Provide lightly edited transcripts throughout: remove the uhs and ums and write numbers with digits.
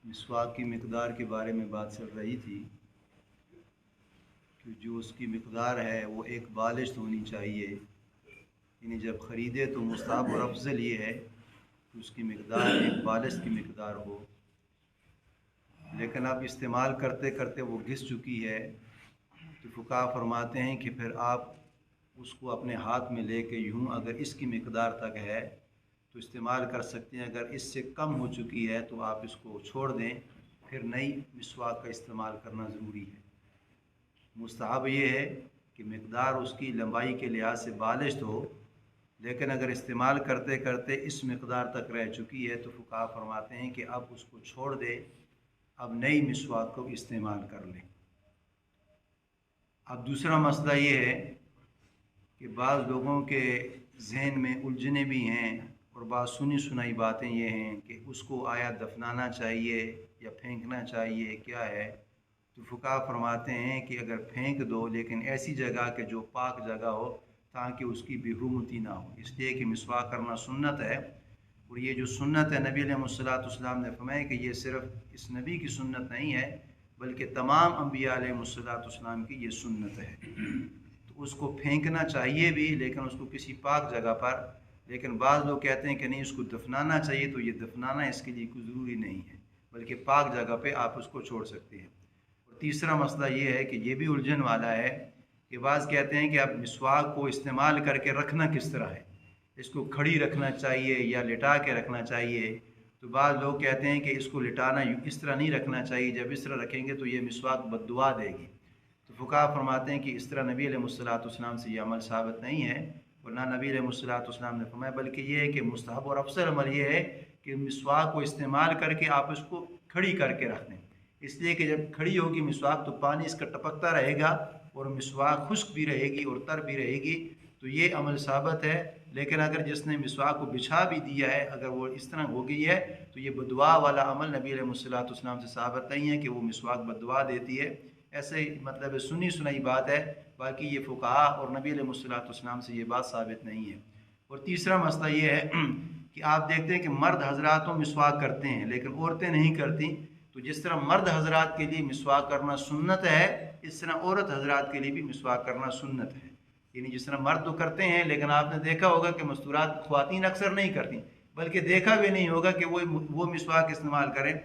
मिसवाक की मकदार के बारे में बात चल रही थी कि जो उसकी मकदार है वो एक बालिश होनी चाहिए, यानी जब ख़रीदे तो मुस्तहब और अफजल ये है कि उसकी मकदार एक बालिश की मकदार हो। लेकिन अब इस्तेमाल करते करते वो घिस चुकी है तो फुक़हा फरमाते हैं कि फिर आप उसको अपने हाथ में लेके यूँ अगर इसकी मकदार तक है तो इस्तेमाल कर सकते हैं, अगर इससे कम हो चुकी है तो आप इसको छोड़ दें, फिर नई मिसवाक का इस्तेमाल करना ज़रूरी है। मुस्तहब ये है कि मकदार उसकी लंबाई के लिहाज से बालिश हो, लेकिन अगर इस्तेमाल करते करते इस मकदार तक रह चुकी है तो फुक़हा फरमाते हैं कि अब उसको छोड़ दें, अब नई मिसवाक को इस्तेमाल कर लें। अब दूसरा मसला ये है कि बाज़ लोगों के जहन में उलझने भी हैं और बात सुनी सुनाई बातें ये हैं कि उसको आया दफनाना चाहिए या फेंकना चाहिए, क्या है। तो फुक़हा फरमाते हैं कि अगर फेंक दो लेकिन ऐसी जगह के जो पाक जगह हो ताकि उसकी बेहुरमती ना हो, इसलिए कि मिसवाक करना सुन्नत है। और ये जो सुन्नत है नबी अलैहिस्सलाम ने फरमाया कि ये सिर्फ़ इस नबी की सुन्नत नहीं है बल्कि तमाम अम्बिया अलैहिस्सलाम की ये सुन्नत है। तो उसको फेंकना चाहिए भी लेकिन उसको किसी पाक जगह पर, लेकिन बाज़ लोग कहते हैं कि नहीं उसको दफनाना चाहिए, तो ये दफनाना इसके लिए कोई ज़रूरी नहीं है बल्कि पाक जगह पे आप उसको छोड़ सकते हैं। और तीसरा मसला ये है कि ये भी उलझन वाला है कि बाज़ कहते हैं कि आप मिसवाक को इस्तेमाल करके रखना किस तरह है, इसको खड़ी रखना चाहिए या लिटा के रखना चाहिए। तो बाज़ लोग कहते हैं कि इसको लिटाना इस तरह नहीं रखना चाहिए, जब इस तरह रखेंगे तो ये मिसवाक बद्दुआ देगी। तो फुक़हा फरमाते हैं कि इस तरह नबी अलैहिस्सलाम से ये अमल साबित नहीं है और ना नबी अलैहिस्सलाम ने फरमाया, बल्कि ये है कि मुस्तहब और अफसर अमल ये है कि मिसवाक को इस्तेमाल करके आप उसको खड़ी करके रख दें, इसलिए कि जब खड़ी होगी मिसवाक तो पानी इसका टपकता रहेगा और मिसवाक खुश्क भी रहेगी और तर भी रहेगी, तो ये अमल साबित है। लेकिन अगर जिसने मिसवाक को बिछा भी दिया है अगर वो इस तरह हो गई है तो ये बदुआ वाला अमल नबी अलैहिस्सलाम से साबित नहीं है कि वो मिसवाक बदुआ देती है। ऐसे मतलब सुनी सुनाई बात है, बाकी ये फुक़हा और नबी अलैहिस्सलाम से ये बात साबित नहीं है। और तीसरा मसला ये है कि आप देखते हैं कि मर्द हजरात तो मिसवाक करते हैं लेकिन औरतें नहीं करती। तो जिस तरह मर्द हजरात के लिए मिसवाक करना सुन्नत है, इस तरह औरत हजरात के लिए भी मिसवाक करना सुन्नत है। यानी जिस तरह मर्द तो करते हैं लेकिन आपने देखा होगा कि मस्तूरात ख्वातीन अक्सर नहीं करती, बल्कि देखा भी नहीं होगा कि वो मिसवाक इस्तेमाल करें।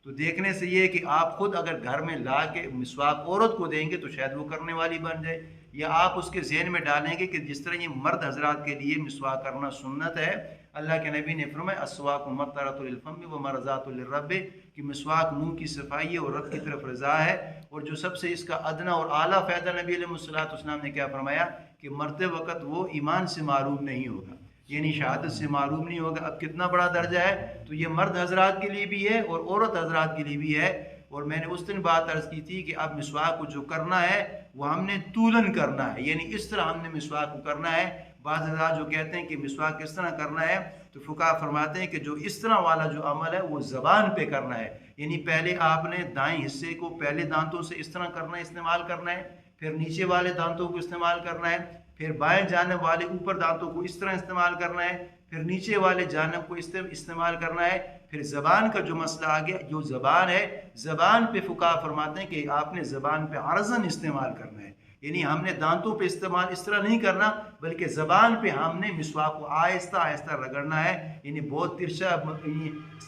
तो देखने से ये कि आप खुद अगर घर में ला के मिसवाक औरत को देंगे तो शायद वो करने वाली बन जाए, या आप उसके ज़हन में डालेंगे कि जिस तरह ये मर्द हजरात के लिए मिसवाक करना सुन्नत है, अल्लाह के नबी ने फरमाया अस्वाक मतरतुल लिल फम व मरज़ातुल लिर्रब, कि मिसवाक मुँह की सफाई है और रब की तरफ रज़ा है। और जो सबसे इसका अदना और आला फ़ायदा नबी अलैहिस्सलाम ने क्या फरमाया कि मरते वक़्त वो ईमान से मारूम नहीं होगा, यानी शहादत से मारूम नहीं होगा। अब कितना बड़ा दर्जा है, तो ये मर्द हजरात के लिए भी है और औरत हजरात के लिए भी है। और मैंने उस दिन बात अर्ज़ की थी कि अब मिसवाक को जो करना है वो हमने तूलन करना है, यानी इस तरह हमने मिसवाक को करना है। बाज़ हज़रात जो कहते हैं कि मिसवाक किस तरह करना है, तो फुक़हा फरमाते हैं कि जो इस तरह वाला जो अमल है वो ज़बान पे करना है, यानी पहले आपने दाएं हिस्से को पहले दांतों से इस तरह करना है, इस्तेमाल करना है, फिर नीचे वाले दांतों को इस्तेमाल करना है, फिर बाएं जानब वाले ऊपर दांतों को इस तरह इस्तेमाल करना है, फिर नीचे वाले जानब को इस्तेमाल करना है। फिर ज़बान का जो मसला आ गया, जो ज़बान है, ज़बान पे फुक़हा फरमाते हैं कि आपने ज़बान पे अर्ज़न इस्तेमाल करना है, यानी हमने दांतों पे इस्तेमाल इस तरह नहीं करना बल्कि ज़बान पे हमने मिसवाक को आहिस्ता आहिस्ता रगड़ना है, यानी बहुत तिरछा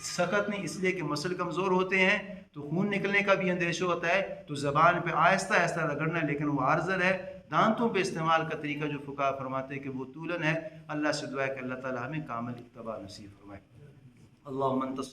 सख्त नहीं, इसलिए कि मसल कमज़ोर होते हैं तो खून निकलने का भी अंदेशा होता है। तो ज़बान पे आहिस्ता आहिस्ता रगड़ना है, लेकिन वो अर्ज़न है। दांतों पे इस्तेमाल का तरीका जो फुक़हा फरमाते हैं कि वो तूलन है। अल्लाह से दुआ है कि अल्लाह ताला हमें कामिल इत्तिबा नसीब फरमाए। अल्लाहुम्मा